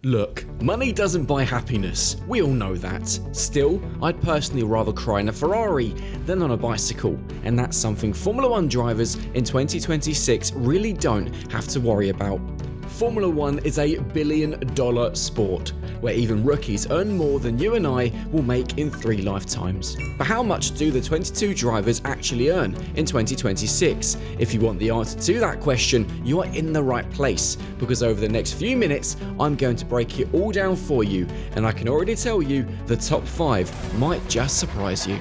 Look, money doesn't buy happiness, we all know that. Still, I'd personally rather cry in a Ferrari than on a bicycle, and that's something Formula 1 drivers in 2026 really don't have to worry about. Formula 1 is a billion-dollar sport, where even rookies earn more than you and I will make in 3 lifetimes. But how much do the 22 drivers actually earn in 2026? If you want the answer to that question, you are in the right place, because over the next few minutes, I'm going to break it all down for you, and I can already tell you the top 5 might just surprise you.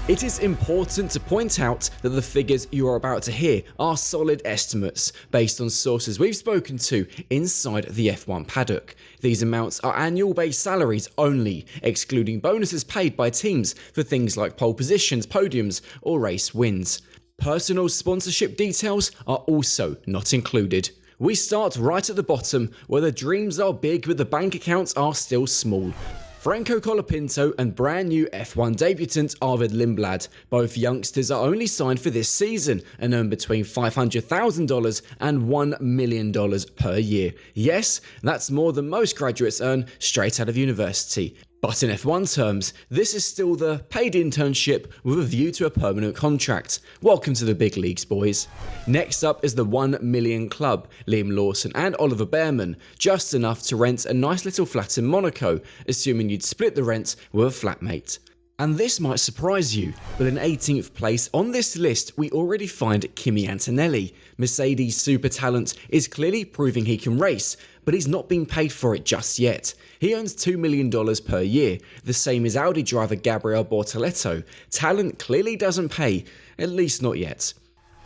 It is important to point out that the figures you are about to hear are solid estimates based on sources we've spoken to inside the F1 paddock. These amounts are annual base salaries only, excluding bonuses paid by teams for things like pole positions, podiums, or race wins. Personal sponsorship details are also not included. We start right at the bottom, where the dreams are big but the bank accounts are still small. Franco Colapinto and brand new F1 debutant Arvid Lindblad. Both youngsters are only signed for this season and earn between $500,000 and $1 million per year. Yes, that's more than most graduates earn straight out of university. But in F1 terms, this is still the paid internship with a view to a permanent contract. Welcome to the big leagues, boys. Next up is the 1 million club, Liam Lawson and Oliver Bearman, just enough to rent a nice little flat in Monaco, assuming you'd split the rent with a flatmate. And this might surprise you, but in 18th place on this list we already find Kimi Antonelli. Mercedes' super talent is clearly proving he can race, but he's not being paid for it just yet. He earns $2 million per year, the same as Audi driver Gabriel Bortoleto. Talent clearly doesn't pay, at least not yet.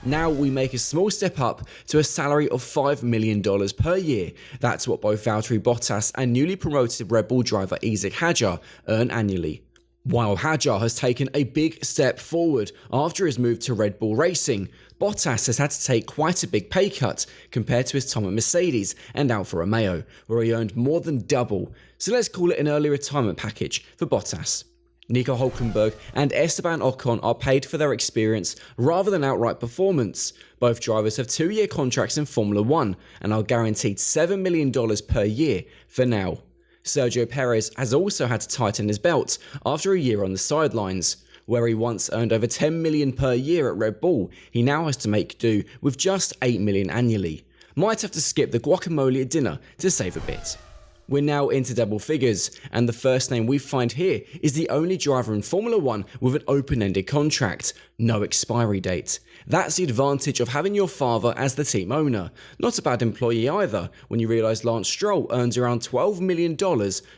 Now we make a small step up to a salary of $5 million per year. That's what both Valtteri Bottas and newly promoted Red Bull driver Isaac Hadjar earn annually. While Hadjar has taken a big step forward after his move to Red Bull Racing, Bottas has had to take quite a big pay cut compared to his time at Mercedes and Alfa Romeo, where he earned more than double. So let's call it an early retirement package for Bottas. Nico Hülkenberg and Esteban Ocon are paid for their experience rather than outright performance. Both drivers have 2-year contracts in Formula 1 and are guaranteed $7 million per year for now. Sergio Perez has also had to tighten his belt after a year on the sidelines. Where he once earned over $10 million per year at Red Bull, he now has to make do with just $8 million annually. Might have to skip the guacamole at dinner to save a bit. We're now into double figures, and the first name we find here is the only driver in Formula 1 with an open-ended contract, no expiry date. That's the advantage of having your father as the team owner. Not a bad employee either, when you realise Lance Stroll earns around $12 million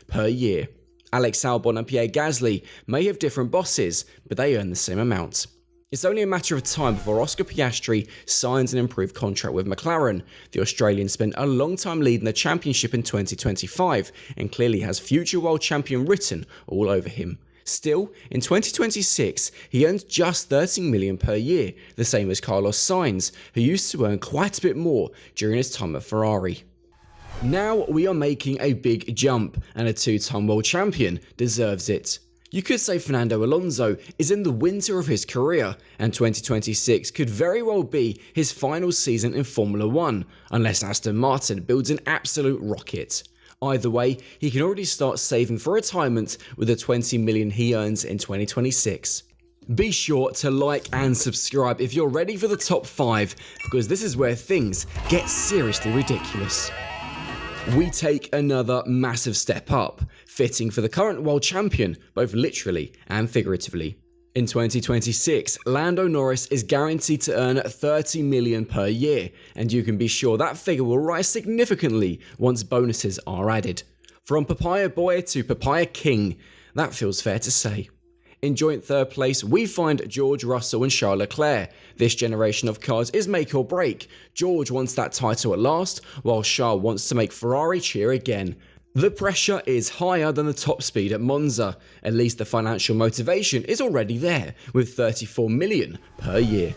per year. Alex Albon and Pierre Gasly may have different bosses, but they earn the same amount. It's only a matter of time before Oscar Piastri signs an improved contract with McLaren. The Australian spent a long time leading the championship in 2025 and clearly has future world champion written all over him. Still, in 2026, he earns just $13 million per year, the same as Carlos Sainz, who used to earn quite a bit more during his time at Ferrari. Now we are making a big jump, and a 2-time world champion deserves it. You could say Fernando Alonso is in the winter of his career, and 2026 could very well be his final season in Formula 1, unless Aston Martin builds an absolute rocket. Either way, he can already start saving for retirement with the $20 million he earns in 2026. Be sure to like and subscribe if you're ready for the top 5, because this is where things get seriously ridiculous. We take another massive step up, fitting for the current world champion, both literally and figuratively. In 2026, Lando Norris is guaranteed to earn $30 million per year, and you can be sure that figure will rise significantly once bonuses are added. From Papaya Boy to Papaya King, that feels fair to say. In joint third place, we find George Russell and Charles Leclerc. This generation of cars is make or break. George wants that title at last, while Charles wants to make Ferrari cheer again. The pressure is higher than the top speed at Monza. At least the financial motivation is already there, with $34 million per year.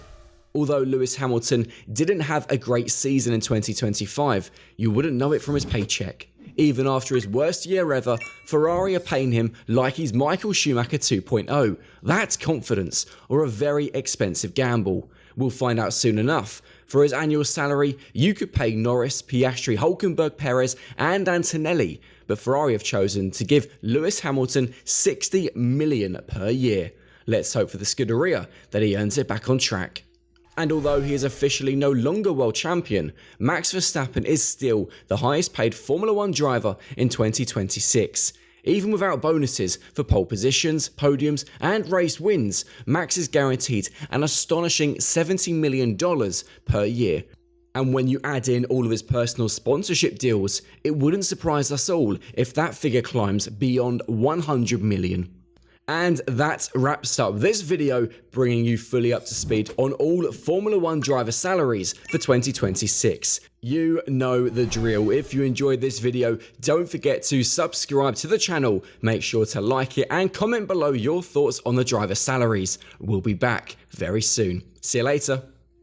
Although Lewis Hamilton didn't have a great season in 2025, you wouldn't know it from his paycheck. Even after his worst year ever, Ferrari are paying him like he's Michael Schumacher 2.0. That's confidence, or a very expensive gamble. We'll find out soon enough, For his annual salary, you could pay Norris, Piastri, Hülkenberg, Perez, and Antonelli, but Ferrari have chosen to give Lewis Hamilton $60 million per year. Let's hope for the Scuderia that he earns it back on track. And although he is officially no longer world champion, Max Verstappen is still the highest paid Formula 1 driver in 2026. Even without bonuses for pole positions, podiums, and race wins, Max is guaranteed an astonishing $70 million per year. And when you add in all of his personal sponsorship deals, it wouldn't surprise us all if that figure climbs beyond $100 million. And that wraps up this video, bringing you fully up to speed on all Formula 1 driver salaries for 2026. You know the drill. If you enjoyed this video, don't forget to subscribe to the channel, make sure to like it, and comment below your thoughts on the driver salaries. We'll be back very soon. See you later.